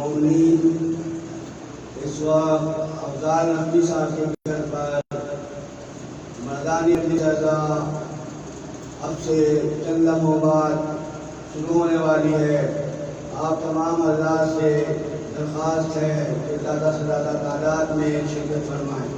مومنین، اس وقت افضال نقوی صاحب کے گھر پر مردانی جزا اب سے چند لمحوں بعد شروع ہونے والی ہے۔ آپ تمام حضرات سے درخواست ہے کہ زیادہ سے زیادہ تعداد میں شرکت فرمائیں۔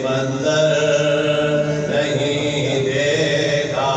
منظر نہیں دیکھا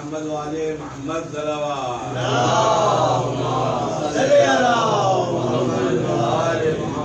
محمد والے محمد صلوات صلی اللہ محمد والے محمد.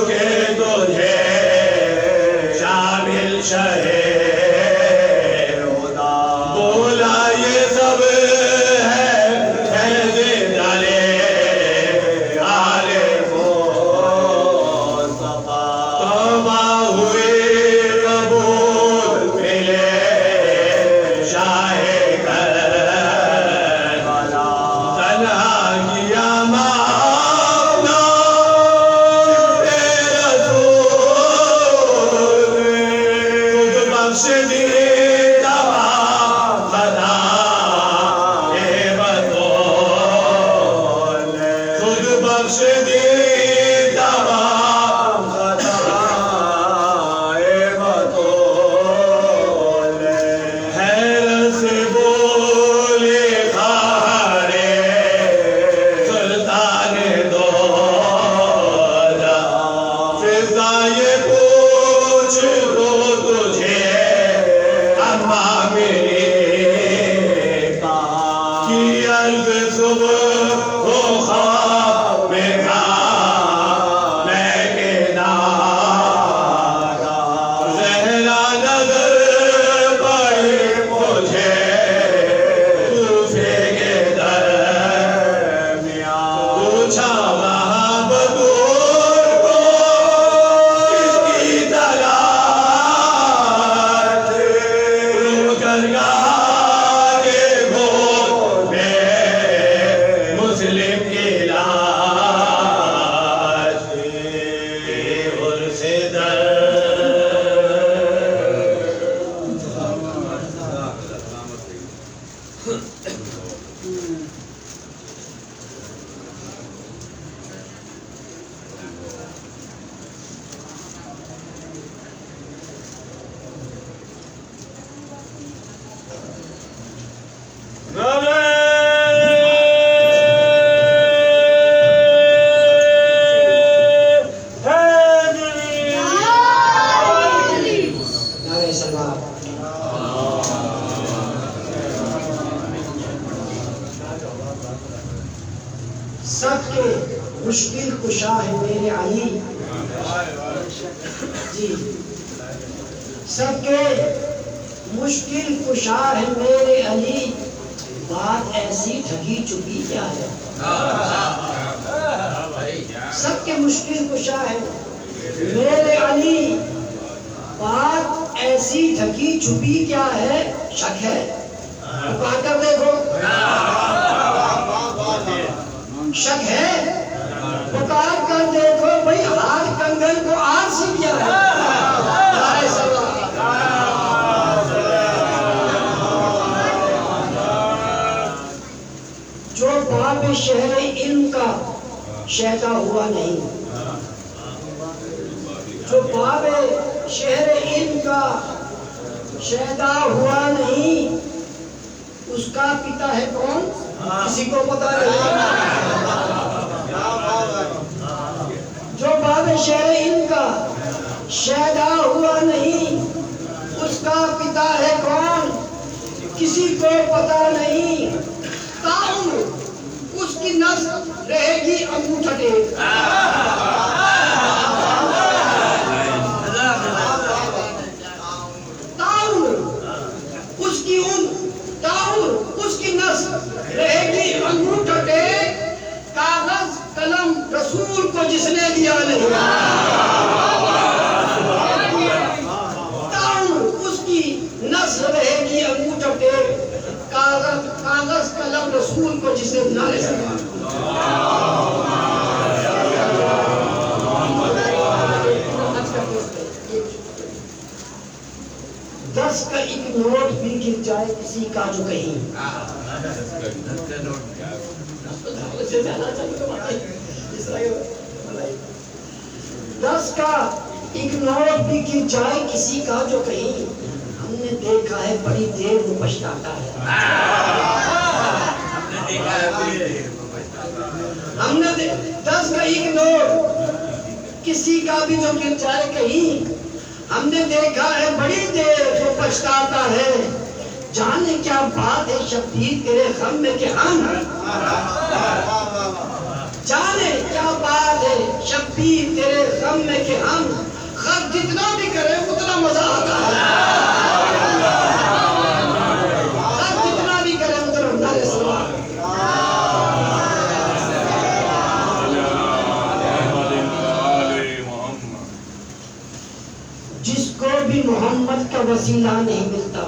کے تجھے شامل شہے بولا یہ سب ہے فیض ڈالے آلے مصطفیٰ توبہ ہوئی قبول ملے شاہ کربلا تنہا کیا مانا اے رسول خود بخش دی سب کے مشکل کشا ہے میرے علی جی سب کے مشکل کشا ہے میرے علی بات ایسی ٹھگی چپی کیا ہے سب کے مشکل کشا ہے میرے علی بات ایسی ٹھگی چھپی کیا ہے شک ہے پکار کر دیکھو شک ہے پکار کر دیکھو بھئی ہاتھ کنگن کو آج سی کیا ہے جو باب شہر علم کا شہدا ہوا نہیں جو باب شہر علم کا شہدا ہوا نہیں اس کا پتا ہے کون کسی کو پتا نہیں جو باب شہر علم کا شہدا ہوا نہیں اس کا پتا ہے کون کسی کو پتا نہیں تاہم اس کی نسل رہے گی انگوٹھا ٹیک اس کی نسل رہے گی انگوٹھا ٹیک کاغذ قلم رسول کو جس نے دیا نہیں اس کی نسل رہے گی انگوٹھا ٹیک کاغذ قلم رسول کو جس نے نہ لے سکا دس کا ایک نوٹ بھی گر جائے کسی کا جو کہیں دس کا ایک نوٹ بھی گر جائے کسی کا جو کہیں ہم نے دیکھا ہے بڑی دیر وہ پچھتاتا ہے ہم نے 10 کا ایک نوٹ کسی کا بھی جو گر جائے کہیں ہم نے دیکھا ہے بڑی دیر وہ پچھتاتا ہے جانے کیا بات ہے شبیر تیرے غم میں کہ ہم جانے کیا بات ہے شبیر تیرے غم میں کہ ہم خرچ جتنا بھی کریں اتنا مزہ آتا ہے، خرچ جتنا بھی کریں اتنا ہمارے سوا۔ جس کو بھی محمد کا وسیلہ نہیں ملتا،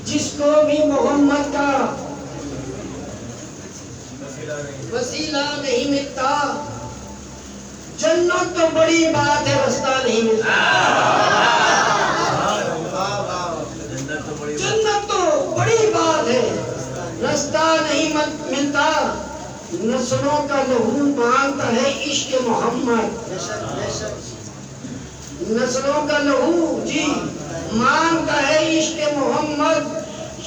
جس کو بھی محمد کا وسیلہ نہیں ملتا، جنت تو بڑی بات ہے رستہ نہیں ملتا، جنت تو بڑی بات ہے رستہ نہیں ملتا، نسلوں کا لہو مانگتا ہے عشق محمد، نسلوں کا لہو جی مانگتا ہے عشق محمد،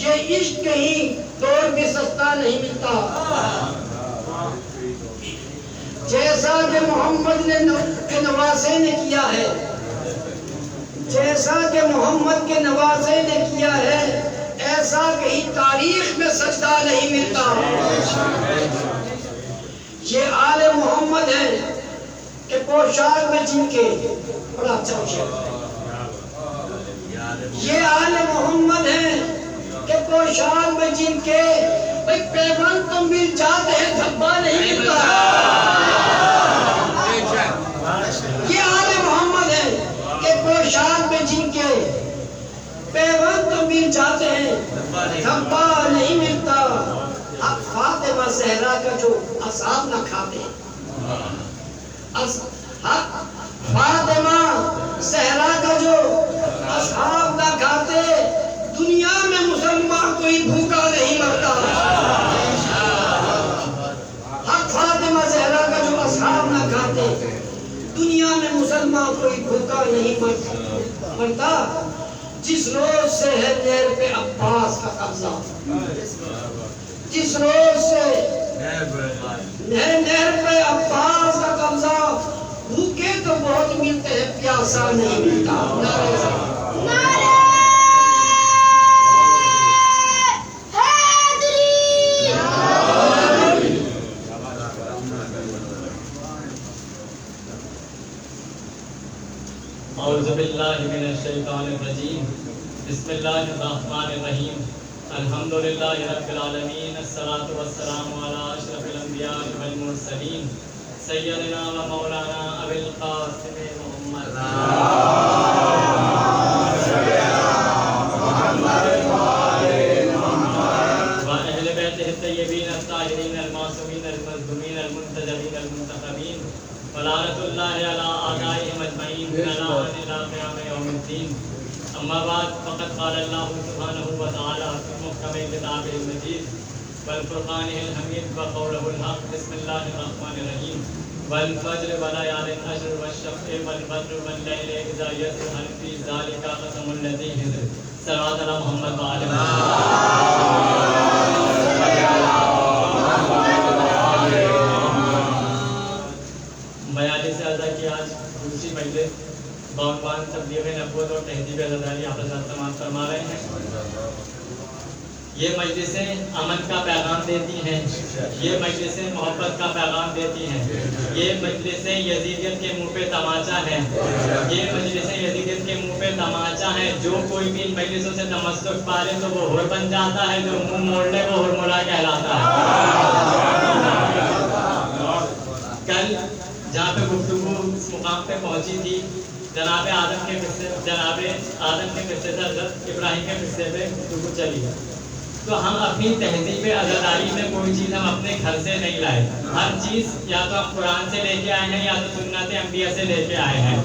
یہ عشق کہیں توڑ بھی سستا نہیں ملتا، جیسا کہ محمد کے نواسے نے کیا ہے، جیسا کہ محمد کے نواسے نے کیا ہے، ایسا کہیں تاریخ میں سجدہ نہیں ملتا۔ یہ آل محمد ہے کہ پوشاک میں جن کے بڑا اچھا شعر، یہ آل محمد ہے کہ پوشاک میں جن کے پیوند تو مل جاتے ہیں دھبا نہیں ملتا، یہ آل محمد ہے کہ پوشاک میں جن کے پیوند تو مل جاتے ہیں دھبا نہیں ملتا، حق فاطمہ زہرا کا جو اصحاب نہ کھاتے، حق فاطمہ زہرا کا جو اصحاب نہ کھاتے، دنیا میں مسلمان کوئی بھوکا نہیں مرتا، حق فاطمہ زہرا کا جو اصحاب نہ کھاتے، دنیا میں مسلمان کوئی بھوکا نہیں مرتا، جس روز سے ہے نہر پہ عباس کا قبضہ، جس روز سے نہر پہ عباس کا قبضہ، بھوکے تو بہت ملتے ہیں پیاسا نہیں ملتا۔ اعوذ باللہ من الشیطان الرجیم، بسم اللہ الرحمن الرحیم، الحمدللہ رب العالمین، الصلاة والسلام علی اشرف الانبیاء والمرسلین، سیدنا و مولانا ابی القاسم محمد و اہل بیتہ الطیبین الطاہرین المعصومین المظلومین المنتجبین المنتخبین، ولعنۃ اللہ علی اعدائہم اجمعین الى قیام یوم الدین۔ اما بعد فقد قال اللہ سبحانہ وتعالی فی محکم کتابہ المجید والفرقان الحمید وقولہ الحق، بسم اللہ الرحمن الرحیم، والفجر وليال العشر والشفع والقدر والليل اذا يسر هل في ذلك قسم الذي حضر، صلوات علی محمد وآل بیانی سے عرضہ کی آج دوسری مجلس بعنوان تبلیغ نبوت اور تہذیب عزاداری آپ حضرات سماعت فرما رہے ہیں۔ یہ مجلسیں امن کا پیغام دیتی ہیں، یہ مجلسیں محبت کا پیغام دیتی ہیں، یہ مجلسیں یزیدیت کے منہ پہ تماچا ہیں، یہ مجلسیں یزیدیت کے منہ پہ تماچا ہیں۔ جو کوئی بھی ان مجلسوں سے تمسک پا لے تو وہ ہور بن جاتا ہے، جو منہ موڑ لے وہ ہرملا کہلاتا ہے۔ کل جہاں پہ گفتگو اس مقام پہ پہنچی تھی، جناب آدم کے قصے سے حضرت ابراہیم کے قصے پہ گفتگو چلی ہے، تو ہم اپنی تہذیب عزاداری میں کوئی چیز ہم اپنے گھر سے نہیں لائے، ہر چیز یا تو ہم قرآن سے لے کے آئے ہیں یا تو سنت انبیاء سے لے کے آئے ہیں۔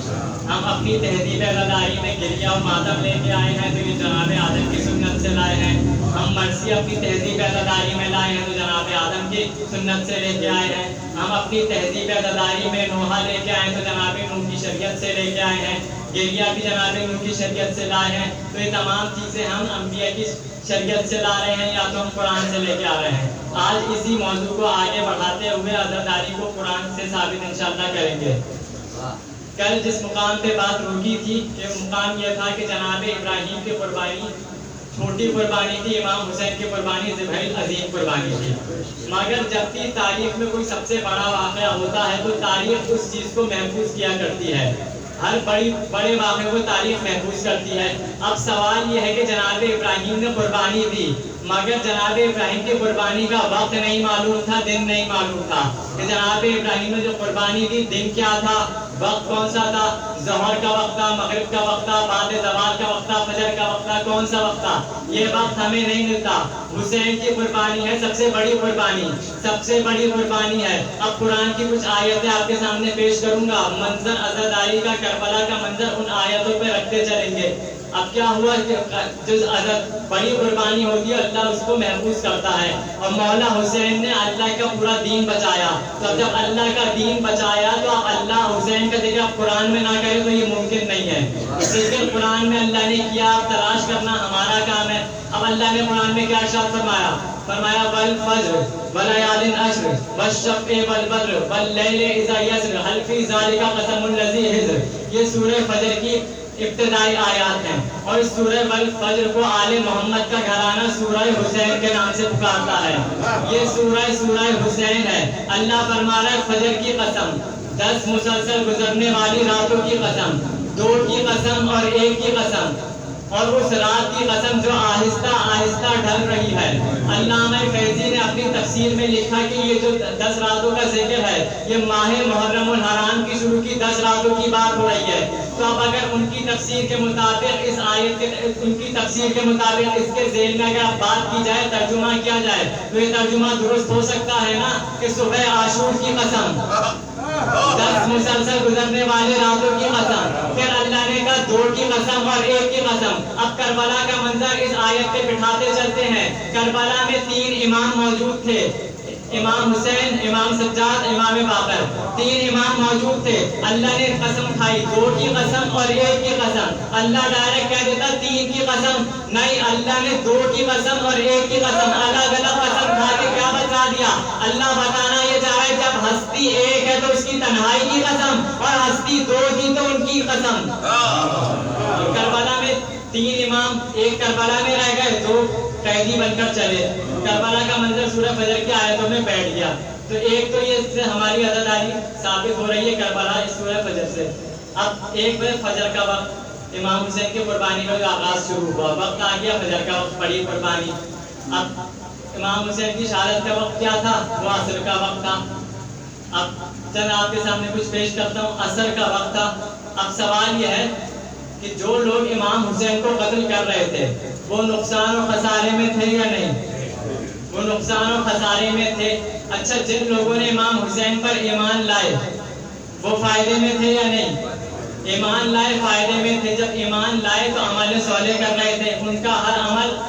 ہم اپنی تہذیب عزاداری میں گریہ اور ماتم لے کے آئے ہیں تو یہ جناب آدم کی سنت سے لائے ہیں۔ ہم مرثی اپنی تہذیب عزاداری میں لائے ہیں تو جناب آدم کی سنت سے لے کے آئے ہیں۔ ہم اپنی تہذیب عزاداری میں نوحہ لے کے آئے ہیں تو جناب نوح کی شریعت سے لے کے آئے ہیں۔ گریہ بھی جناب نوح کی شریعت سے لائے ہیں۔ تو یہ تمام چیزیں ہم انبیاء کی شریعت سے لا رہے ہیں یا تو ہم قرآن سے لے کے آ رہے ہیں۔ آج اسی موضوع کو آگے بڑھاتے ہوئے عزاداری کو قرآن سے ثابت انشاءاللہ کریں گے۔ کل جس مقام پہ بات روکی تھی کہ مقام یہ تھا کہ جناب ابراہیم کی قربانی چھوٹی قربانی تھی امام حسین کی قربانی ذبح عظیم قربانی تھی. مگر جب بھی تاریخ میں کوئی سب سے بڑا واقعہ ہوتا ہے تو تاریخ اس چیز کو محفوظ کیا کرتی ہے. ہر بڑے واقعے کو تاریخ محفوظ کرتی ہے. اب سوال یہ ہے کہ جناب ابراہیم نے قربانی دی مگر جناب ابراہیم کی قربانی کا وقت نہیں معلوم تھا, دن نہیں معلوم تھا کہ جناب ابراہیم نے جو قربانی دی دن کیا تھا, وقت کون سا تھا, ظہر کا وقت تھا, مغرب کا وقت تھا, بعد زوال کا وقت تھا, فجر کا وقت تھا, کون سا وقت تھا, یہ وقت ہمیں نہیں ملتا. حسین کی قربانی ہے سب سے بڑی قربانی, سب سے بڑی قربانی ہے. اب قرآن کی کچھ آیتیں آپ کے سامنے پیش کروں گا. منظر عزاداری کا, کربلا کا منظر ان آیتوں پہ رکھتے چلیں گے. اب کیا ہوا کہ جو بڑی قربانی ہوتی ہے اللہ اس کو محفوظ کرتا ہے, اور مولا حسین نے اللہ کا پورا دین بچایا. تو جب اللہ کا دین بچایا تو اللہ حسین کا ذکر آپ قرآن میں نہ کرے تو یہ ممکن نہیں ہے. ذکر قرآن میں اللہ نے کیا, آپ تلاش کرنا ہمارا کام ہے. اب اللہ نے قرآن میں کیا ارشاد فرمایا, فرمایا والفجر وليال عشر والشفع والبدر واللیل اذا یسر هل فی ذلک قسم الذی حجر. یہ سورہ فجر کی ابتدائی آیات ہیں, اور اس سورہ والفجر کو آل محمد کا گھرانہ سورہ حسین کے نام سے پکارتا ہے. یہ سورہ حسین ہے. اللہ فرما رہا ہے فجر کی قسم, 10 مسلسل گزرنے والی راتوں کی قسم, 2 کی قسم اور 1 کی قسم, اور اس رات کی قسم جو آہستہ آہستہ ڈھل رہی ہے. علامہ فیضی نے اپنی تفسیر میں لکھا کہ یہ جو 10 راتوں کا ذکر ہے یہ ماہ محرم الحرام کی شروع کی 10 راتوں کی بات ہو رہی ہے. تو اب اگر ان کی تفسیر کے مطابق اس آیت کے ان کی تفسیر کے مطابق اس کے ذیل میں اگر بات کی جائے, ترجمہ کیا جائے, تو یہ ترجمہ درست ہو سکتا ہے نا کہ صبح عاشور کی قسم, 10 مسلسل گزرنے والے راتوں کی قسم, پھر اللہ نے کہا 2 کی قسم اور 1 کی قسم. اب کربلا کا منظر اس آیت پہ بٹھاتے چلتے ہیں. کربلا میں 3 امام موجود تھے, امام حسین, امام سجاد, امام باقر, 3 امام موجود تھے. اللہ نے قسم کھائی 2 کی قسم اور 1 کی قسم. اللہ ڈائریکٹ کہہ دیتا 3 کی قسم, نہیں, اللہ نے 2 کی قسم اور 1 کی قسم الگ الگ قسم کھا کے کیا بتا دیا. اللہ بتانا یہ چاہ رہا ہے جب ہستی ایک ہے تو اس کی تنہائی کی قسم, اور ہستی 2 تھی تو ان کی قسم. کربلا میں 3 امام ایک کربلا میں رہ گئے, 2 قیدی بن کر چلے. کربلا کا منظر سورہ فجر کی آیتوں میں بیٹھ گیا. تو ایک تو یہ سے ہماری عزاداری ثابت ہو رہی ہے کربلا اس سورہ فجر سے. اب ایک بجے فجر کا وقت, امام حسین کی قربانی کا جو آغاز شروع ہوا, وقت آ گیا فجر کا وقت, بڑی قربانی. اب امام حسین کی شہادت کا وقت کیا تھا, وہ عصر کا وقت تھا. اب چند آپ کے سامنے کچھ پیش کرتا ہوں. عصر کا وقت تھا. اب سوال یہ ہے کہ جو لوگ امام حسین کو قتل کر رہے تھے وہ نقصان و خسارے میں تھے یا نہیں؟ وہ نقصان و خسارے میں تھے. اچھا, جن لوگوں نے امام حسین پر ایمان لائے وہ فائدے میں تھے یا نہیں؟ ایمان لائے, فائدے میں تھے. جب ایمان لائے تو عمل صالح کر رہے تھے, ان کا ہر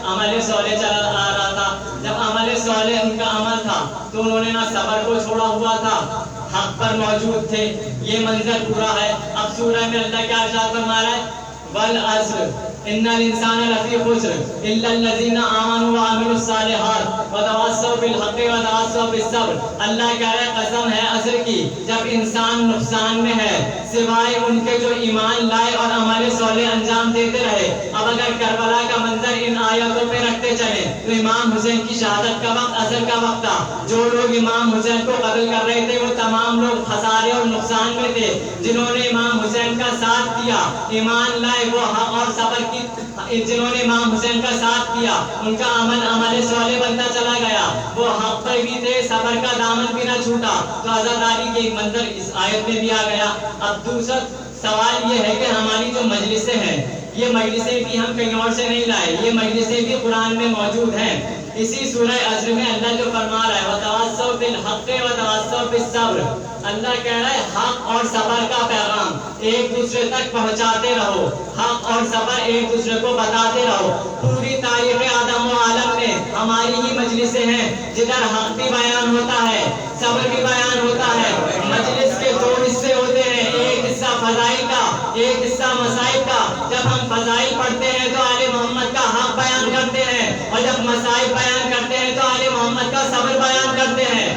عمل صالح چلا آ رہا تھا. جب عمل صالح ان کا عمل تھا تو انہوں نے نہ صبر کو چھوڑا ہوا تھا, حق پر موجود تھے. یہ منظر پورا ہے. اب سورہ میں اللہ کیا ارشاد فرما رہا ہے, والعصر ان الانسان لفی خسر الا الذین آمنوا وعملوا الصالحات وتواصوا بالحق وتواصوا بالصبر. اللہ کہہ رہا ہے قسم ہے عصر کی, جب انسان نقصان میں ہے سوائے ان کے جو ایمان لائے اور عمل صالح انجام دیتے رہے. اب اگر کربلا کا منظر ان آیاتوں پہ رکھتے چلیں تو امام حسین کی شہادت کا وقت عصر کا وقت تھا. جو لوگ امام حسین کو قتل کر رہے تھے وہ تمام لوگ خسارے اور نقصان میں تھے. جنہوں نے امام حسین کا ساتھ دیا, ایمان لائے, وہ حق اور صبر کی, جنہوں نے امام حسین کا ساتھ کیا ان کا عمل صالح بنتا چلا گیا, وہ حق پر بھی تھے, صبر کا دامن بھی نہ چھوٹا. تو عزاداری کے ایک منظر اس آیت میں بھی آ گیا. اب دوسرا سوال یہ ہے کہ ہماری جو مجلسیں ہیں یہ مجلسیں بھی ہم کہیں اور سے نہیں لائے, یہ مجلسیں بھی قرآن میں موجود ہیں. اسی سورہ عصر میں اللہ جو فرما رہا ہے وتواصوا بالحق وتواصوا بالصبر, اللہ کہہ رہا ہے حق اور صبر کا پیغام ایک دوسرے تک پہنچاتے رہو, حق اور صبر ایک دوسرے کو بتاتے رہو. پوری تاریخ آدم و عالم میں ہماری ہی مجلسیں ہیں جدھر حق بھی بیان ہوتا ہے, صبر بھی بیان ہوتا ہے. مجلس کے 2 حصے ہوتے ہیں, ایک حصہ فضائل کا, ایک حصہ مسائل کا. جب ہم فضائل پڑھتے ہیں تو آل محمد کا حق بیان کرتے ہیں, اور جب مسائل بیان کرتے ہیں تو آل محمد کا صبر بیان کرتے ہیں.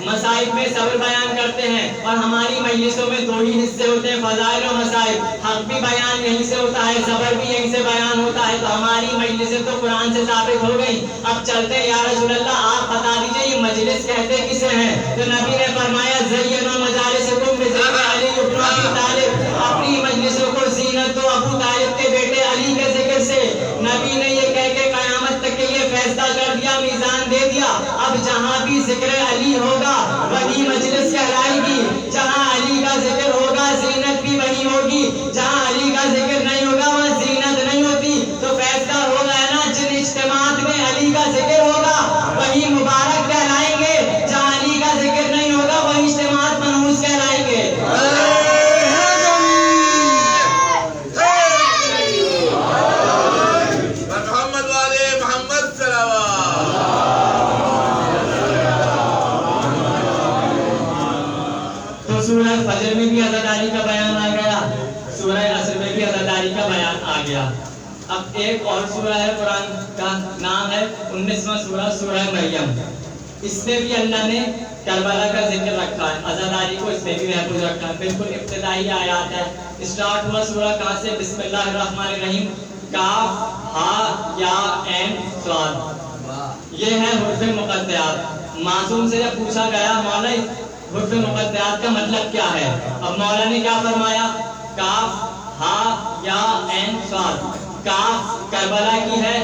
مصائب میں صبر بیان کرتے ہیں، اور ہماری مجلسوں میں دو ہی حصے ہوتے ہیں، فضائل و مصائب۔ حق بھی بیان یہیں سے ہوتا ہے، صبر بھی یہیں سے بیان ہوتا ہے، تو ہماری مجلسیں تو قرآن سے ثابت ہو گئی۔ اب چلتے ہیں یا رسول اللہ، آپ بتا دیجئے یہ مجلس کہتے کسے ہیں؟ تو نبی نے فرمایا زینوا مجالسکم بذکر علی بن ابی طالب، اپنی مجلسوں کو زینت دو ابو طالب کے بیٹے علی کے ذکر سے۔ نبی نے یہ کہہ کے قیامت تک کے یہ فیصلہ کر دیا، میزان دے دیا، اب جہاں بھی ذکر علی ہوگا وہی مجلس کہلائے گی، جہاں علی کا ذکر ہوگا زینت بھی وہی ہوگی، جہاں علی کا ذکر نہیں ہوگا وہاں زینت نہیں ہوتی۔ تو فیصلہ ہو گیا نا، جن اجتماعات میں علی کا ذکر ہوگا وہی مبارک کہلائیں گے، جہاں علی کا ذکر نہیں ہوگا وہی اجتماعات منحوس کہلائیں گے۔ سورہ فجر میں بھی عزاداری کا بیان آ گیا، سورہ عصر میں بھی عزاداری کا بیان آ گیا۔ اب ایک اور سورہ ہے قرآن کا، نام ہے 19واں سورہ، سورہ مریم۔ اس میں بھی اللہ نے کربلا کا ذکر رکھا ہے، عزاداری کو اس میں بھی محفوظ رکھا ہے، بالکل ابتدائی آیات ہے۔ اسٹارٹ ہوا سورہ کہاں سے؟ بسم اللہ الرحمن الرحیم، کاف ہا یا عین صاد، یہ ہے حروف مقطعات۔ معصوم سے جب پوچھا گیا مولا حروف مقطعات کا مطلب کیا ہے، اب مولا نے کیا فرمایا؟ کاف ہا یا عین صاد۔ کاف کربلا کی ہے،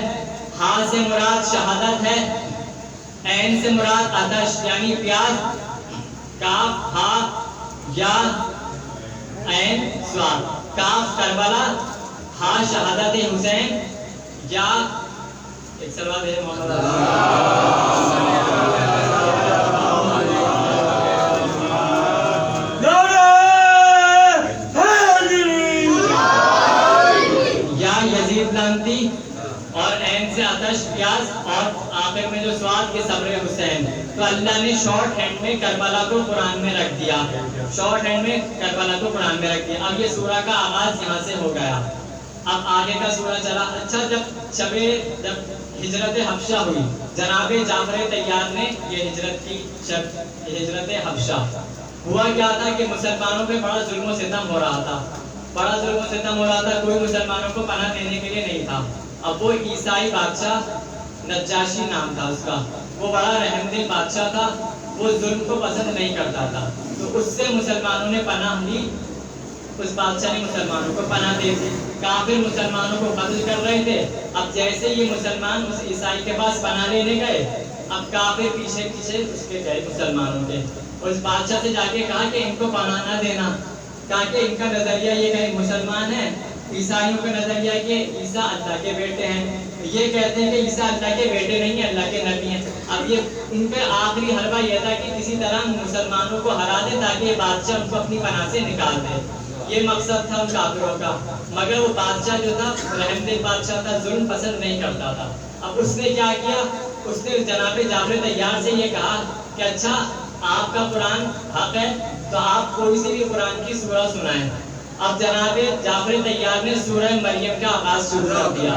ہا سے مراد شہادت ہے، عین سے مراد آتش یعنی پیاس۔ کاف ہا یا عین صاد، کاف کربلا، ہا شہادت حسین، یا ایک سلوات ہے محمد لانتی، اور عین سے آتش پیاس، اور آخر میں جو سواد کے صبر حسین۔ تو اللہ نے شارٹ ہینڈ میں کربلا کو قرآن میں رکھ دیا، شارٹ ہینڈ میں کربلا کو قرآن میں رکھ دیا۔ اب یہ سورہ کا آغاز یہاں سے ہو گیا، اب آگے کا سورہ چلا۔ اچھا، جب ہجرت حبشہ ہوئی، جناب جعفر طیار نے یہ ہجرت حبشہ، ہوا کیا تھا کہ مسلمانوں پہ بڑا ظلم و ستم ہو رہا تھا، بڑا ظلم و ستم ہو رہا تھا، کوئی مسلمانوں کو پناہ دینے کے لیے نہیں تھا۔ اب وہ عیسائی بادشاہ نجاشی نام تھا اس کا، وہ بڑا رحم دل بادشاہ تھا، وہ ظلم کو پسند نہیں کرتا تھا، تو اس سے مسلمانوں نے پناہ لی، اس بادشاہ نے مسلمانوں کو پناہ دے دی۔ کافر مسلمانوں کو قتل کر رہے تھے، اب جیسے یہ مسلمان اس عیسائی کے پاس پناہ لینے گئے، اب کافر پیچھے پیچھے اس کے گئے مسلمانوں کے، اور اس بادشاہ سے جا کے کہا کہ ان کو پناہ نہ دینا، کہا کہ ان کا نظریہ یہ کہ مسلمان ہیں، عیسائیوں کا نظریہ کہ عیسیٰ اللہ کے بیٹے ہیں، یہ کہتے ہیں کہ عیسیٰ اللہ کے بیٹے نہیں ہیں، اللہ کے نبی ہیں۔ اب یہ ان کا آخری حربہ یہ تھا کہ کسی طرح مسلمانوں کو ہرا دے تاکہ یہ بادشاہ ان کو اپنی پناہ سے نکال دے، یہ مقصد تھا ان کافروں کا۔ مگر وہ بادشاہ جو تھا رحم دل بادشاہ تھا، ظلم پسند نہیں کرتا تھا۔ اب اس نے کیا کیا، اس نے جناب جعفر طیار سے یہ کہا کہ اچھا آپ کا قرآن حق ہے تو آپ کوئی سی بھی قرآن کی سورہ سنائیں۔ اب جناب جعفر طیار نے سورہ مریم کا آغاز شروع کر دیا۔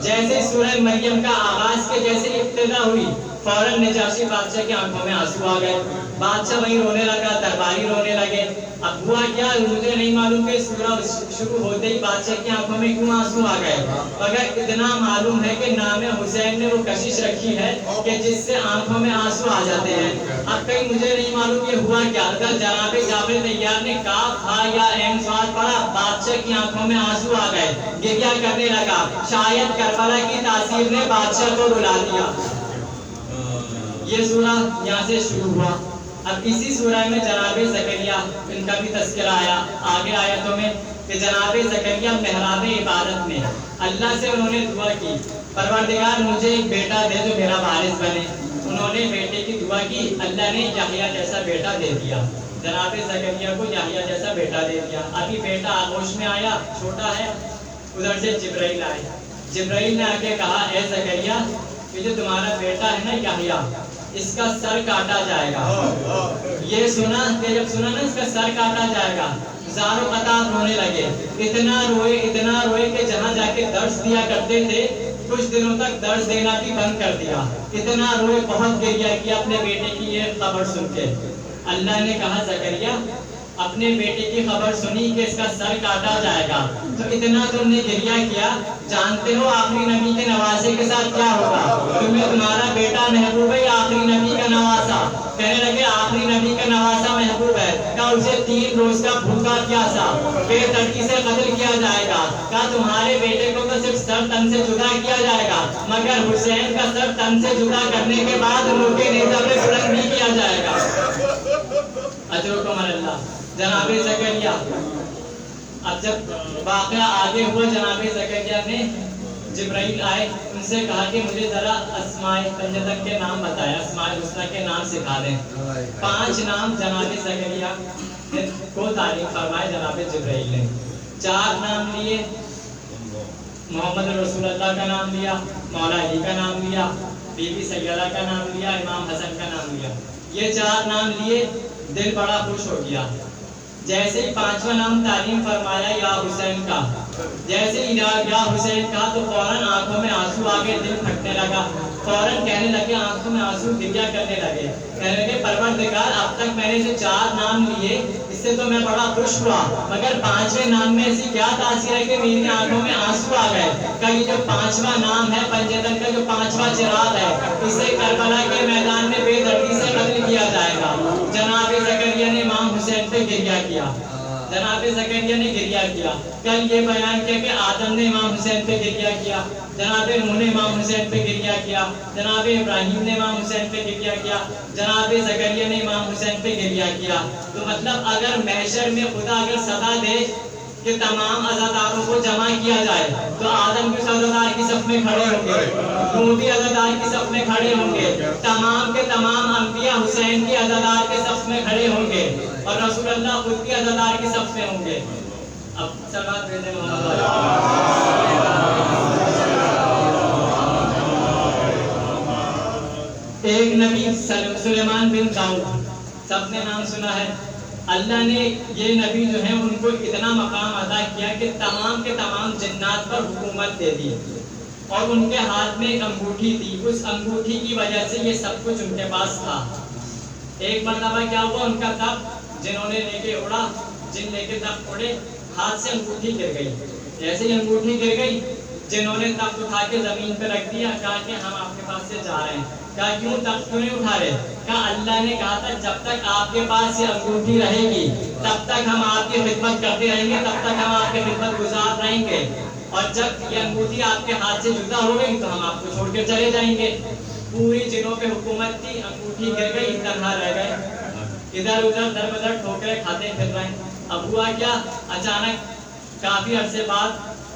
جیسے سورہ مریم کا آغاز کے جیسے ابتدا ہوئی، فوراً نجاشی بادشاہ کی آنکھوں میں آنسو آ گئے، بادشاہ وہیں رونے لگا، درباری رونے لگے۔ اب ہوا کیا، مجھے نہیں معلوم کہ سورہ شروع ہوتے ہی بادشاہ کی آنکھوں میں کیوں آنسو آ گئے، مگر اتنا معلوم ہے کہ نام حسین نے وہ کشش رکھی ہے کہ جس سے آنکھوں میں آنسو آ جاتے ہیں۔ اب کہیں مجھے نہیں معلوم یہ ہوا کیا، اگر جناب جعفر طیار نے کاف ہا یا عین صاد پڑھا، بادشاہ کی آنکھوں میں آنسو آ گئے، گریہ کرنے لگا، شاید کربلا کی تاثیر نے بادشاہ کو رلا دیا۔ یہ سورہ یہاں سے شروع ہوا۔ اب اسی سورہ میں جناب زکریا ان کا بھی تذکرہ آیا آگے آیتوں میں کہ جناب زکریا محراب عبادت میں اللہ سے انہوں نے دعا کی، پروردگار مجھے ایک بیٹا دے جو میرا وارث بنے۔ انہوں نے بیٹے کی دعا کی، اللہ نے یحییٰ جیسا بیٹا دے دیا، جناب زکریا کو یحییٰ جیسا بیٹا دے دیا۔ ابھی بیٹا آغوش میں آیا، چھوٹا ہے، ادھر سے جبرائیل آئے، جبرائیل نے آ کے کہا اے زکریا کہ جو تمہارا بیٹا ہے نا یحییٰ، اس کا سر کاٹا جائے گا۔ یہ سنا کہ جب سنا نا اس کا سر کاٹا جائے گا، زاروں قطار رونے لگے، اتنا روئے کہ جہاں جا کے درس دیا کرتے تھے کچھ دنوں تک درس دینا بھی بند کر دیا. اتنا روئے, بہت گریہ کیا اپنے بیٹے کی یہ خبر سن کے. اللہ نے کہا زکریا اپنے بیٹے کی خبر سنی کہ اس کا سر کاٹا جائے گا, تو اتنا تم نے گریہ کیا. جانتے ہو آخری نبی کے نواسے کے ساتھ کیا ہوگا؟ تمہارا بیٹا محبوب ہے, آخری نبی کا نواسا. کہنے لگے آخری نبی کا نواسا محبوب ہے, کہا اسے 3 روز کا بھوکا پیاسا بے دردی سے قتل کیا جائے گا. کہا تمہارے بیٹے کو تو صرف سر تن سے جدا کیا جائے گا, مگر حسین کا سر تن سے جدا کرنے کے بعد روح کے نیزہ پہ بلند بھی کیا جائے گا. اجرکم اللہ. جناب زکریا اب جب واقعہ آگے ہوا, جناب زکریا نے جبرائیل آئے, ان سے کہا کہ مجھے ذرا اسماء پنجتن کے نام بتائیں, اسماء الحسنی کے نام سکھا دیں. 5 نام جناب زکریا کو تعلیم فرمائے جناب جبرائیل نے. 4 نام لیے, محمد رسول اللہ کا نام لیا, مولا علی کا نام لیا, بی بی سیدہ کا نام لیا, امام حسن کا نام لیا. یہ 4 نام لیے, دل بڑا خوش ہو گیا. جیسے ہی 5واں نام تعلیم فرمایا یا حسین کا, جیسے ہی یا حسین کہا تو فوراً آنکھوں میں آنسو آ گئے, دل پھٹنے لگا. فوراً کہنے لگے, آنکھوں میں آنسو گریہ کرنے لگے. کہنے لگے پروردگار اب تک میں نے جو 4 نام لیے اس سے تو میں بڑا خوش ہوا, مگر 5ویں نام میں ایسی کیا تاثیر ہے کہ میری آنکھوں میں آنسو آ گئے. کہ یہ جو 5واں نام ہے, پنجتن کا جو 5واں چراغ ہے, اسے کربلا کے میدان میں بے دردی سے قتل کیا جائے گا. جناب زکریا نے امام حسین پہ گریہ کیا. جناب زکریا نے گریہ کیا. کل یہ بیان کیا کہ آدم نے امام حسین پہ گریہ کیا, جناب نوح نے امام حسین پہ گریہ کیا, جناب ابراہیم نے امام حسین پہ گریہ کیا, جناب زکریا نے امام حسین پہ گریہ کیا. تو مطلب اگر محشر میں خدا اگر سزا دے کہ تمام عزاداروں کو جمع کیا جائے تو آدم بھی عزادار کی صف میں کھڑے ہوں گے, نوح بھی عزادار کی صف میں کھڑے ہوں گے, تمام کے تمام انبیاء حسین کی عزادار کے صف میں کھڑے ہوں گے, اور رسول اللہ خود بھی عزادار کی صف میں ہوں گے. اب صلوات بھیجیں محمد. ایک نبی سلیمان بن داؤد, سب نے نام سنا ہے. اللہ نے یہ نبی جو ہیں ان کو اتنا مقام عطا کیا کہ تمام کے تمام جنات پر حکومت دے دی, اور ان کے ہاتھ میں ایک انگوٹھی تھی. اس انگوٹھی کی وجہ سے یہ سب کچھ ان کے پاس تھا. ایک مرتبہ کیا ہوا, ان کا تخت جنہوں نے لے کے اڑا, جن لے کے تخت اڑے, ہاتھ سے انگوٹھی گر گئی. جیسے ہی انگوٹھی گر گئی, جنہوں نے تخت اٹھا کے زمین پہ رکھ دیا, کہا کہ ہم آپ کے پاس سے جا رہے ہیں. کہا کیوں تخت کیوں نہیں اٹھا رہے؟ کہا اللہ نے کہا تھا جب تک آپ کے پاس یہ انگوٹھی رہے گی تب تک ہم آپ کی خدمت کرتے رہیں گے, تب تک ہم آپ کی خدمت گزار رہیں گے, اور جب یہ انگوٹھی آپ کے ہاتھ سے جدا ہو گئی تو ہم آپ کو چھوڑ کے چلے جائیں گے. پوری جنوں پہ حکومت تھی, انگوٹھی گر گئی, تنہا رہ گئے, ادھر ادھر در بدر ٹھوکریں کھاتے پھر رہے. اب ہوا کیا, اچانک کافی عرصے بعد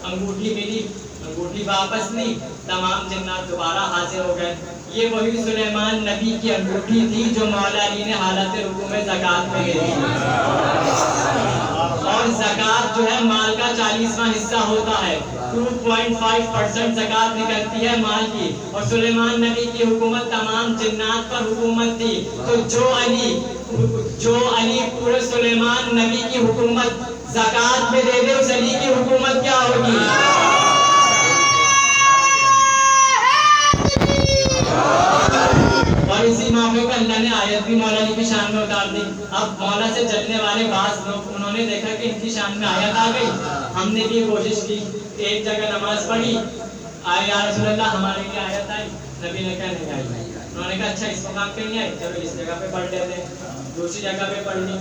انگوٹھی ملی, انگوٹھی واپس لی, تمام جنات دوبارہ حاضر ہو گئے. یہ وہی سلیمان نبی کی انگوٹھی تھی جو مولا علی نے حالت رکوع میں زکات میں دی تھی. اور زکات جو ہے مال کا 40واں حصہ ہوتا ہے, 2.5% زکات نکلتی ہے مال کی, اور سلیمان نبی کی حکومت تمام جنات پر حکومت تھی. تو جو علی پورے سلیمان نبی کی حکومت زکات میں دے دے, اس علی کی حکومت کیا ہوگی؟ اور اسی موقع پر اللہ نے آیت بھی مولا علی کی شان میں اتار دی. اب مولا سے جلنے والے بعض لوگ, انہوں نے دیکھا کہ ان کی شان میں آیت آ گئی, ہم نے بھی کوشش کی, ایک جگہ نماز پڑھی, آئے یا رسول اللہ ہمارے لیے آیت آئی, نبی نے کہا نہیں آئی. انہوں نے کہا اچھا اس مقام پہ نہیں آئی, چلو اس جگہ پہ پڑھ لیتے ہیں. دوسری جگہ پہ پڑھ لی,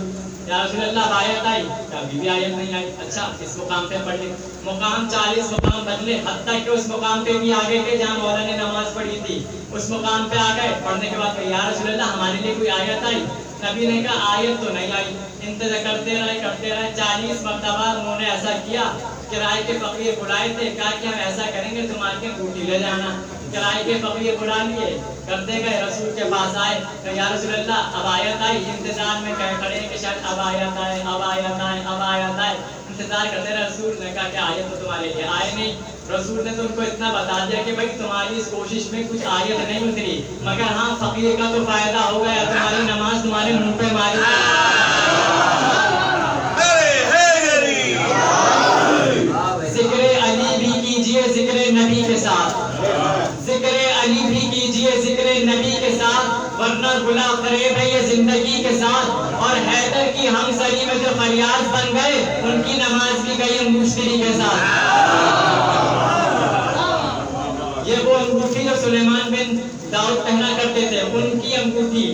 یا رسول اللہ آیت آئی, کبھی بھی آیت نہیں آئی, اچھا اس مقام پہ پڑھ لی. مقام 40 مقام بدلے, حتیٰ کہ اس مقام پہ بھی آگے کے جہاں مولا نے نماز پڑھی تھی اس مقام پہ آ گئے. پڑھنے کے بعد یا رسول اللہ ہمارے لیے کوئی آیت آئی؟ نبی نے کہا آیت تو نہیں آئی. انتظار کرتے رہے 40 مرتبہ انہوں نے ایسا کیا. کرائے کے فقیر بلائے تھے, کہا کہ ہم ایسا کریں گے تم آ کے انگوٹھی لے جانا. کرائے کے فقیر بلا لیے, کرتے گئے, رسول کے پاس آئے, کہ یا رسول اللہ اب آیت آئی. انتظار میں کھڑے ہیں کہ شاید اب آیت آئے, اب آیت آئے, اب آیت آئے. انتظار کرتے رہے. رسول نے کہا کہ آیت تو تمہارے لیے آئے نہیں. رسول نے تو ان کو اتنا بتا دیا کہ بھائی تمہاری اس کوشش میں کچھ آیت نہیں اتری, مگر ہاں فقیر کا تو فائدہ ہو گیا, تمہاری نماز تمہارے منہ پہ ماری. ذکر علی بھی کیجئے ذکر نبی کے ساتھ, زندگی کے ساتھ، اور حیدر کی ہم سری میں جو فریاد بن گئے ان کی نماز بھی گئی انگوشتری کے ساتھ۔ یہ وہ انگوٹھی جو سلیمان بن داؤد پہنا کرتے تھے، ان کی انگوٹھی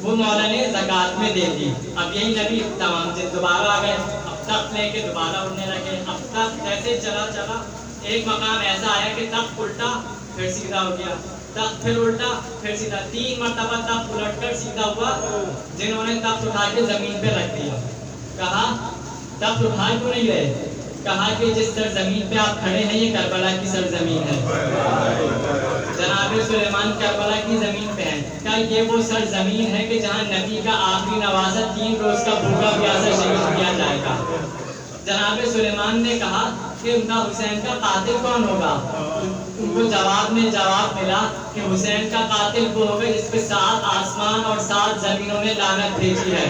وہ مولا نے زکات میں دے دی۔ اب یہی نبی تمام سے دوبارہ آ گئے، اب تخت لے کے دوبارہ اڑنے لگے۔ اب تخت جیسے چلا چلا ایک مقام ایسا آیا کہ تخت الٹا پھر سیدھا ہو گیا، تخت پھر الٹا پھر سیدھا، 3 مرتبہ تخت الٹ کر سیدھا ہوا۔ جنہوں نے تخت اٹھا کے زمین پہ رکھ دیا، کہا تخت اٹھا کیوں نہیں رہے؟ کہا کہ جس سرزمین پہ آپ کھڑے ہیں یہ کربلا کی سرزمین ہے، جناب سلیمان کربلا کی زمین پہ ہیں۔ کیا یہ وہ سرزمین ہے کہ جہاں نبی کا آخری نوازہ 3 روز کا بھوکا پیاسا شہید کیا جائے گا؟ جناب سلیمان نے کہا کہ امام حسین کا قاتل کون ہوگا؟ ان کو جواب میں جواب ملا کہ حسین کا قاتل وہ ہوگا جس پہ 7 آسمان اور 7 زمینوں نے لعنت بھیجی ہے۔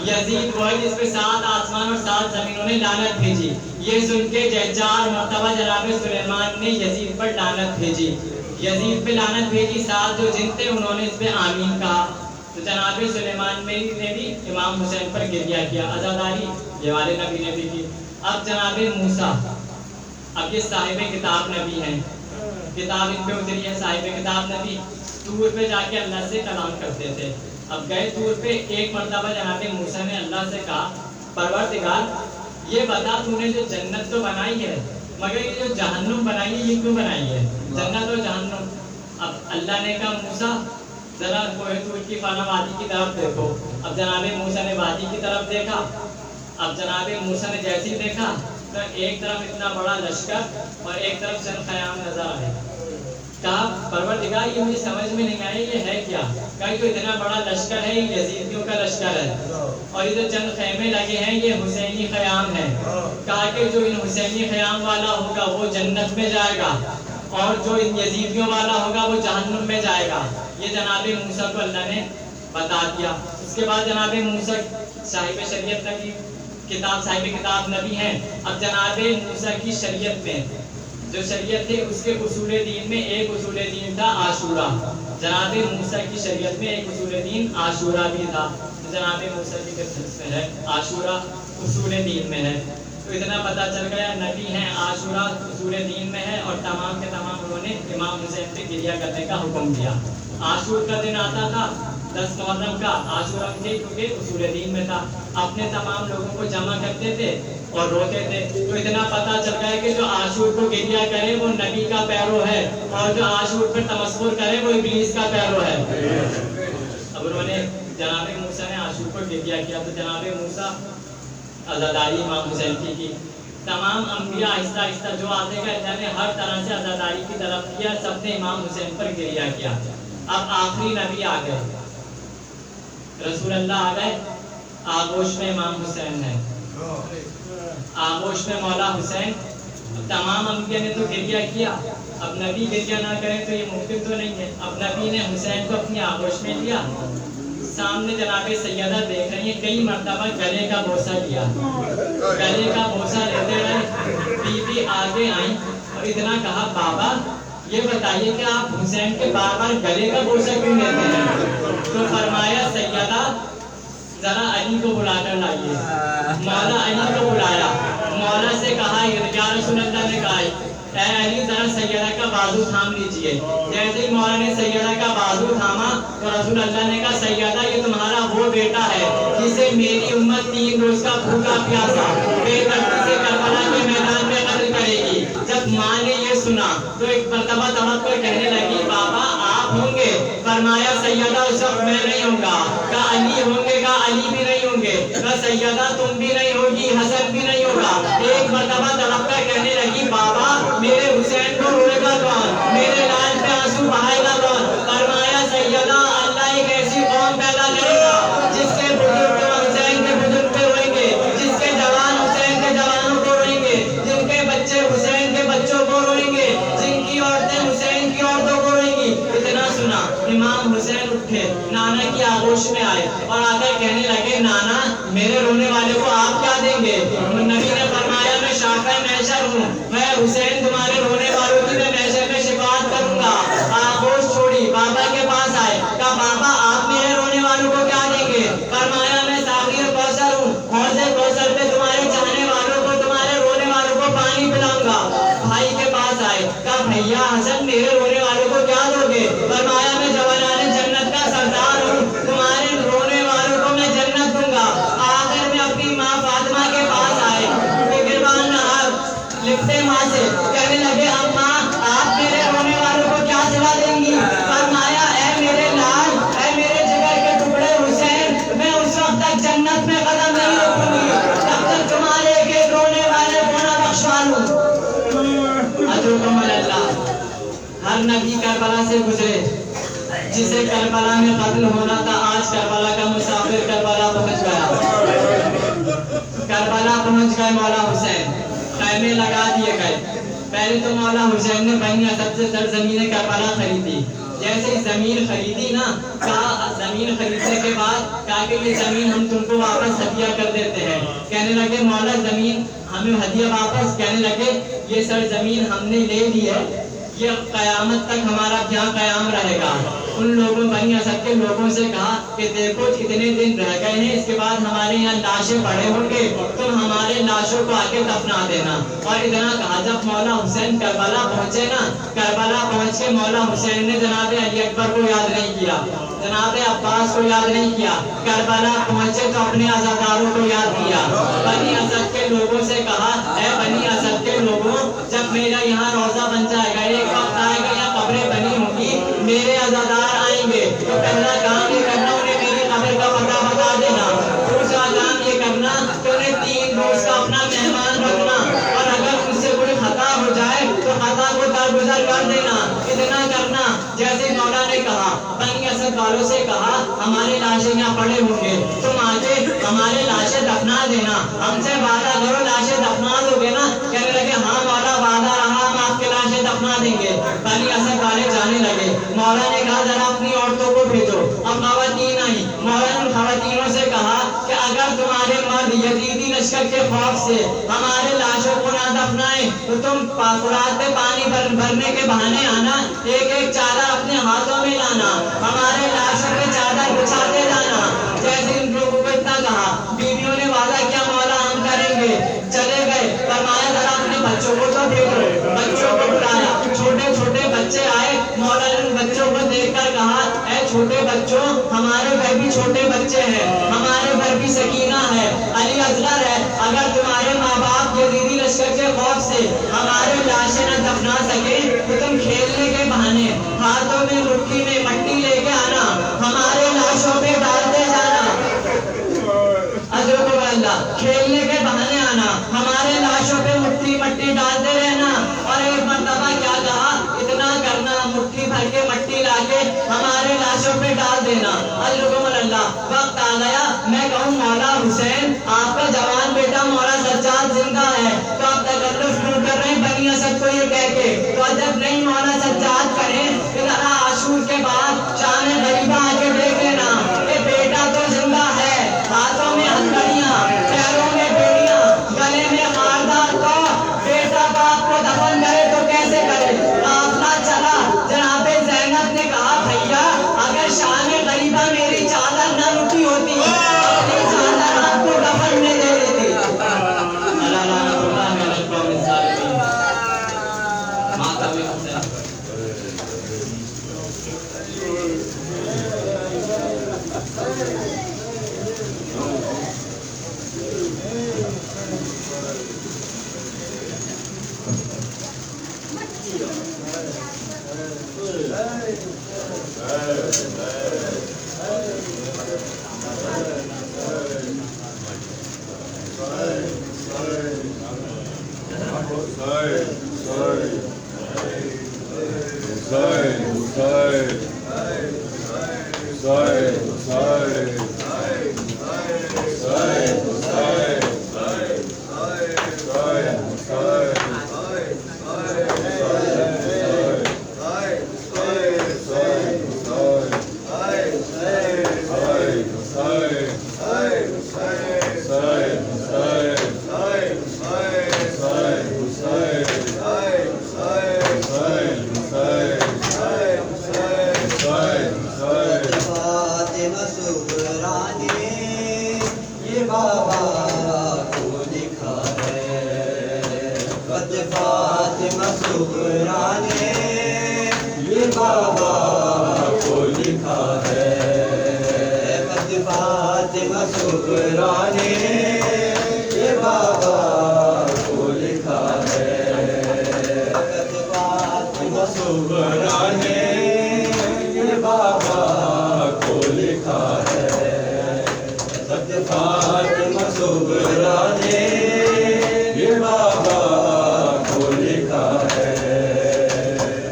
یزید وہ ہے جس پہ 7 آسمان اور 7 زمینوں نے لعنت بھیجی۔ یہ سن کے 4 مرتبہ جناب سلیمان نے یزید پر لعنت بھیجی، یزید پہ لعنت بھیجی۔ 7 جو جن تھے انہوں نے اس پہ آمین کہا۔ تو جناب سلیمان نے بھی امام حسین پر گریہ کیا، عزاداری یہ والے نبی نے بھی کی۔ اب جناب موسیٰ، اب یہ صاحب کتاب نبی ہیں، کتاب ان پہ اتری ہے، صاحب کتاب نبی طور پہ جا کے اللہ سے کلام کرتے تھے۔ اب گئے طور پہ، ایک مرتبہ جناب موسیٰ نے اللہ سے کہا پروردگار یہ بتا تو نے جو جنت تو بنائی ہے مگر یہ جو جہنم بنائی ہے یہ کیوں بنائی ہے؟ جنت اور جہنم۔ اب اللہ نے کہا موسیٰ ذرا کوہ طور کی فنا وادی کی طرف دیکھو۔ اب جناب موسیٰ نے وادی کی طرف دیکھا۔ اب جناب موسیٰ نے جیسے ہی دیکھا تو ایک طرف اتنا بڑا لشکر اور ایک طرف چند خیام نظر آئے۔ کہا پروردگار یہ مجھے سمجھ میں نہیں آیا یہ ہے کیا؟ کہا کہ اتنا بڑا لشکر ہے یہ یزیدیوں کا لشکر ہے، اور یہ جو چند خیمے لگے ہیں یہ حسینی خیام ہے۔ کہا کہ جو ان حسینی خیام والا ہوگا وہ جنت میں جائے گا، اور جو ان یزیدیوں والا ہوگا وہ جہنم میں جائے گا۔ یہ جناب موسیٰ کو اللہ نے بتا دیا۔ اس کے بعد جناب موسیٰ صاحب شریعت نبی، کتاب صاحب کتاب نبی ہیں۔ اب جناب موسیٰ کی شریعت میں جو شریعت تھی اس کے اصول دین میں ایک اصول دین تھا عاشورہ۔ جناب موسیٰ کی شریعت میں ایک اصول دین عاشورہ بھی تھا۔ جناب موسیٰ کی قصص میں ہے عاشورہ اصول دین میں ہے۔ تو اتنا پتہ چل گیا نبی ہیں، عاشورہ اصول دین میں ہے، اور تمام کے تمام انہوں نے امام حسین پہ گریہ کرنے کا حکم دیا۔ عاشور کا دن آتا تھا 10 محرم کا، عاشورہ کے کیونکہ اصول دین میں تھا، اپنے تمام لوگوں کو جمع کرتے تھے اور روتے تھے۔ تو اتنا پتہ چل گیا کہ جو عاشور کو گریہ کرے وہ نبی کا پیرو ہے، اور جو عاشور پر تمسخر کرے وہ ابلیس کا پیرو ہے۔ اب انہوں نے جناب موسیٰ نے عاشور کو گریہ کیا، تو جناب موسیٰ عزاداری امام حسین کی تمام انبیاء آہستہ آہستہ جو آتے گئے اللہ نے ہر طرح سے عزاداری کی طرف کیا، سب نے امام حسین پر گریہ کیا۔ اب آخری نبی آ گئے، رسول اللہ آ گئے، آغوش میں امام حسین ہے، آغوش میں مولا حسین۔ تمام انبیاء نے تو گریہ کیا، اب نبی گریہ نہ کریں تو یہ ممکن تو نہیں ہے۔ اب نبی نے حسین کو اپنی آغوش میں لیا، سامنے جناب سیدہ دیکھ رہی ہیں، کئی مرتبہ گلے کا بوسہ لیا، گلے کا بوسہ لیتے رہے۔ بی بی آگے آئیں اور اتنا کہا بابا یہ بتائیے کہ آپ حسین کے بار بار گلے کا بوسہ کیوں لیتے ہیں؟ تو فرمایا سیدہ ذرا علی کو بلا کر لائیے۔ مولا علی کو بلایا، مولا سے کہا یا رسول اللہ نے کہا اے علی ذرا سیدہ کا بازو تھام لیجئے۔ جیسے ہی مولا نے سیدہ کا بازو تھاما تو رسول اللہ نے کہا سیدہ یہ تمہارا وہ بیٹا ہے جسے میری امت 3 روز کا بھوکا پیاسا بے دردی سے کربلا کے میدان میں قتل کرے گی۔ جب ماں نے یہ سنا تو ایک مرتبہ تڑپ کر کہنے لگی بابا آپ ہوں گے؟ فرمایا سیدہ اس وقت میں نہیں ہوں گا۔ کہا علی ہوں گے؟ کہا علی بھی نہیں ہوں گے۔ کہا سیدہ تم بھی نہیں ہوگی، حسن بھی نہیں ہوگا۔ ایک مرتبہ تڑپ کر کہنے لگی بابا میرے حسین کو روئے گا کون؟ میرے لال پہ آنسو بہائے گا کون؟ فرمایا سیدہ اللہ ایک ایسی قوم پیدا کرے گا جس کے بزرگ حسین کے بزرگ پہ روئیں گے، جس کے جوان حسین کے جوانوں کو روئیں گے، جن کے بچے حسین کے بچوں کو روئیں گے، جن کی عورتیں حسین کی عورتوں کو روئیں گی۔ اتنا سنا امام حسین اٹھے، نانا کی آغوش میں آئے اور آ کر کہنے لگے نانا میرے رونے والے کو آپ کیا دیں گے؟ نبی نے فرمایا میں شافع محشر ہوں، میں حسین تمہارے رونے والوں کی میں محشر میں شفاعت کروں گا۔ آغوش چھوڑی، بابا کے پاس آئے، کہا بابا آپ میرے رونے والوں کو کیا دیں کربلا سے گزرے، جسے کربلا میں قتل ہونا تھا، آج کربلا کا مسافر کربلا پہنچ گیا، کربلا پہنچ گئے مولا حسین، خیمے لگا دیے گئے۔ پہلے تو مولا حسین نے بنی اسد سے سرزمین کربلا خریدی، جیسے ہی زمین خریدی نا، کہا زمین خریدنے کے بعد کہا کہ یہ زمین ہم تم کو واپس ہدیہ کر دیتے ہیں۔ کہنے لگے مولا زمین ہمیں ہدیہ واپس، کہنے لگے یہ سرزمین ہم نے لے لی ہے، یہ قیامت تک ہمارا یہاں قیام رہے گا۔ ان لوگوں بنی اسد کے لوگوں سے کہا کہ دیکھو اتنے دن رہ گئے ہیں، اس کے بعد ہمارے یہاں لاشیں پڑے ہوں گے، تم ہمارے لاشوں کو آ کے دفنا دینا۔ اور اتنا کہا، جب مولا حسین کربلا پہنچے نا، کربلا پہنچ کے مولا حسین نے جناب علی اکبر کو یاد نہیں کیا، جناب عباس کو یاد نہیں کیا، کربلا پہنچے تو اپنے عزاداروں کو یاد کیا۔ بنی اسد کے لوگوں سے کہا، اے بنی اسد کے لوگوں، جب میرا یہاں روزہ بن جائے گا، ایک وقت آئے گا یا قبریں بنی ہوں گی، میرے عزادار آئیں گے، تو پہلا کام یہ کرنا انہیں میری قبر کا پتہ بتا دینا، دوسرا کام یہ کرنا کہ انہیں 3 روز کا اپنا مہمان رکھنا، اور اگر ان سے کوئی خطا ہو جائے تو خطا کو درگزر کر دینا۔ اتنا کرنا، جیسے مولا نے کہا، بنی اسد والوں سے کہا ہمارے لاشیں یہاں پڑے ہوں گے، تم آ کے ہمارے لاشیں دفنا دینا، ہم سے وعدہ کرو لاشیں دفنا دو گے نا؟ کہنے لگے ہاں مولا وعدہ رہا، ہم آپ کے لاشیں دفنا دیں گے۔ بنی اسد والے جانے لگے، مولا نے کہا ذرا اپنی عورتوں کو بھیجو۔ اب خواتین آئی، مولا نے خواتینوں سے کہا کہ اگر تمہارے مرد یزیدی لشکر کے خوف سے ہمارے لاشوں کو نہ دفنائیں تو تم فرات پہ پانی بھرنے کے بہانے آنا، ایک ایک چادر اپنے ہاتھوں میں لانا، ہمارے لاشوں پہ چادر بچھاتے جانا۔ جیسے ان لوگوں کو اتنا کہا، بیویوں نے وعدہ کیا مولا ہم کریں گے، چلے گئے، فرمایا ذرا اپنے بچوں کو تو بھیجو۔ بچوں کو بلایا، چھوٹے چھوٹے بچے آئے، مولا نے ان بچوں کو دیکھ کر کہا اے چھوٹے بچوں، ہمارے گھر بھی چھوٹے بچے ہیں، ہمارے گھر بھی سکینہ ہے، علی اصغر ہے، اگر تمہارے ماں باپ یزیدی لشکر کے خوف سے ہمارے لاشیں نہ دفنا سکے تو تم کھیلنے کے بہانے ہاتھوں میں مٹھی میں مٹی لے کے آنا، ہمارے لاشوں پہ ڈالتے جانا، اللہ کھیلنے کے بہانے آنا، ہمارے لاشوں پہ مٹی ڈالتے رہنا۔ اور ایک مرتبہ کیا کہا، اتنا کرنا، مٹھی بھر کے مٹی لا کے ہمارے لاشوں پہ ڈال دینا۔ اللہ وقت آ گیا، میں کہوں مولا حسین آپ کا جوان بیٹا مولا سجاد زندہ ہے تو آپ تکلف کیوں کر رہے ہیں بنی اسد کو یہ کہہ کے؟ تو جب نہیں مولا سجاد کریں کہ ذرا عاشور کے بعد شان غریبہ آ کے دیکھ لینا کہ بیٹا تو زندہ ہے، ہاتھوں میں ہتھکڑیاں، پیروں میں بیڑیاں، گلے میں خاردار، تو بیٹا باپ کو دفن کرے تو کیسے کرے؟ قافلہ چلا، جناب زینب نے کہا بھیا اگر شان غریبہ میری چادر نہ لٹی ہوتی اپنی چادر آپ کو دفن میں دے دیتی۔ اللہ لعنت اللہ علی القوم الظالمین۔ ماتم حسین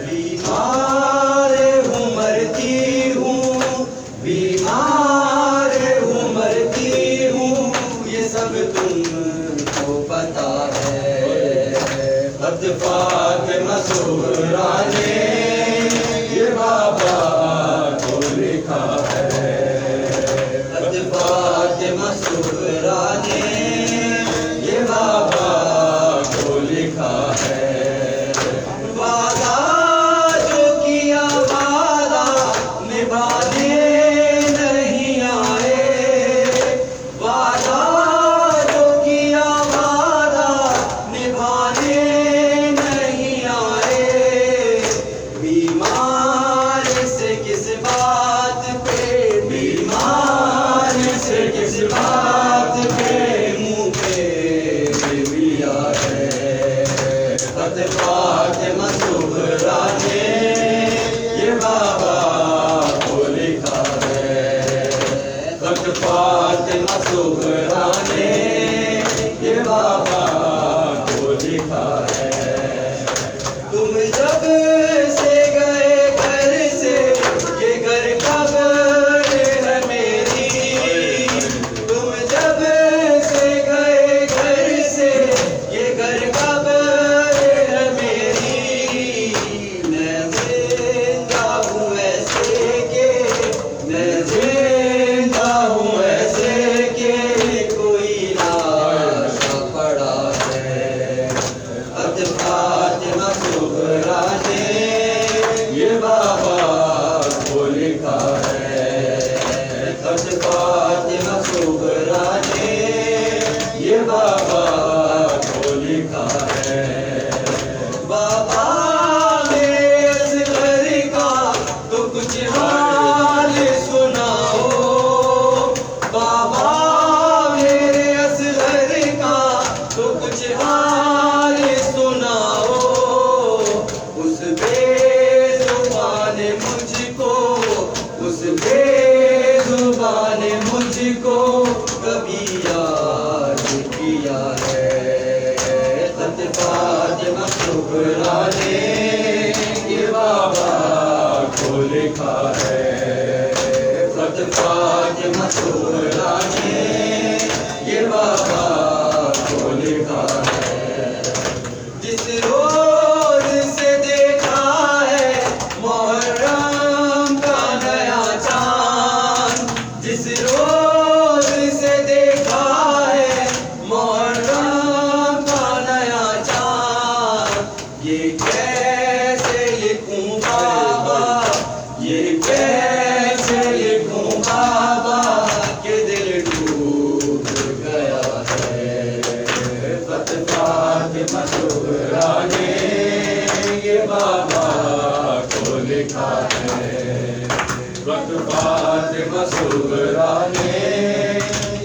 بیمار فاطمہ زہرا نے یہ بابا کو لکھا ہے، خط فاطمہ زہرا نے یہ بابا کو لکھا ہے، وعدہ جو کیا وعدہ نبھانے نہیں آئے، وعدہ جو کیا وعدہ نبھانے نہیں آئے، بیمار سے کس بات پہ، بیمار سے کس بات پہ منہ پہ لیا ہے، خط فاطمہ زہرا نے یہ بابا کو لکھا ہے، خط فاطمہ زہرا نے یہ بابا کو لکھا ہے، تم جب سے گئے گھر سے یہ گھر قبر ہے میری، تم جب سے گئے گھر سے یہ گھر قبر ہے میری، میں زندہ ہوں ایسے کہ میں زندہ ہوں ایسے کہ کوئی لاش پڑا ہے، خط فاطمہ زہرا نے یہ بابا کو لکھا ہے، خط فاطمہ زہرا نے یہ بابا کو لکھا ہے، بابا میرے اصغر کا تو کچھ حال سناؤ، بابا میرے اصغر کا تو کچھ حال سناؤ، اس بے زبان مجھ کو، اس بے زبان مجھ کو کبھی یاد کیا ہے، خط فاطمہ زہرا نے یہ بابا کو لکھا ہے، خط فاطمہ زہرا نے یہ بابا کو لکھا ہے، جس روز سے دیکھا ہے محرم کا نیا چاند، جس روز سے دیکھا ہے محرم کا نیا چاند، یہ کیسے لکھوں بابا، یہ کیسے لکھوں بابا کہ دل ٹوٹ گیا ہے، خط فاطمہ زہرا نے یہ بابا کو لکھا ہے، خط فاطمہ زہرا نے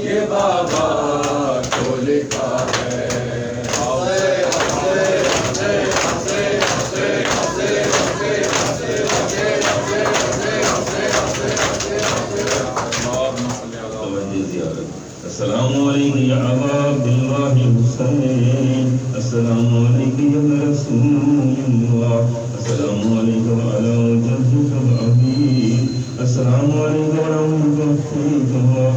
یہ بابا کو لکھا ہے، السلام علیکم یا ابا عبداللہ حسین، السلام علیکم یا رسول اللہ، السلام علیکم علی جدک العبی، السلام علیکم ورحمۃ اللہ،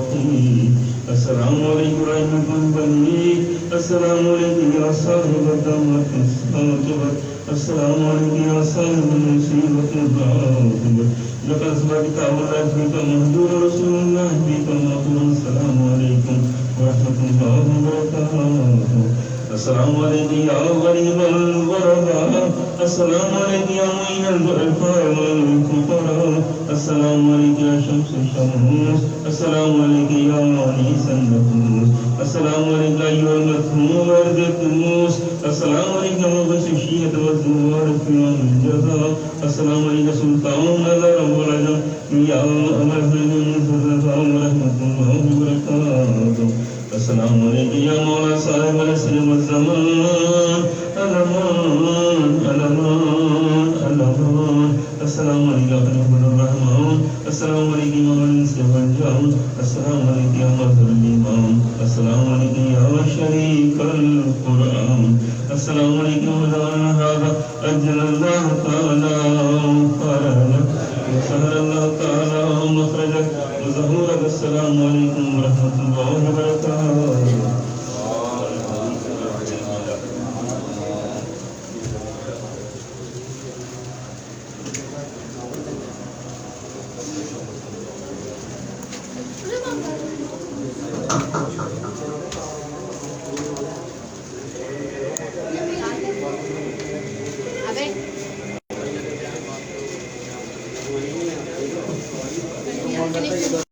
السلام علیکم رحمۃ اللہ، السلام علیکم یا صاحب الدعوۃ الصادقۃ، السلام علیکم یا صاحب المصیبۃ العاقبۃ، لقد سبقت أولاد بك مهدور رسول الله بك مغفور، السلام عليكم ورحمة الله وبركاته، السلام عليكم يا غريب الغرباء، السلام عليكم يا معين الضعفاء والفقراء، السلام عليكم يا شمس الشموس، السلام عليكم يا أنيس النفوس، السلام عليكم أيها المكتوم ورد الدروس، السلام عليكم مغش الشية والزوار في يوم الجزاء، السلام عليكم سلطان العرب والعجم يا أمر ورحمة الله وبركاته، السلام عليكم يا مولا صاحب العصر والزمان، الأمان الأمان الأمان، السلام عليكم يا خليفة الرحمن، السلام عليكم يا الإنس والجان، السلام عليكم يا مظهر الإمام، السلام عليكم يا شريك القرآن، السلام عليكم مولانا هذا أجل الله تعالى فرجك وسهل الله تعالى مخرجك وظهورك، السلام عليكم ورحمة الله وبركاته.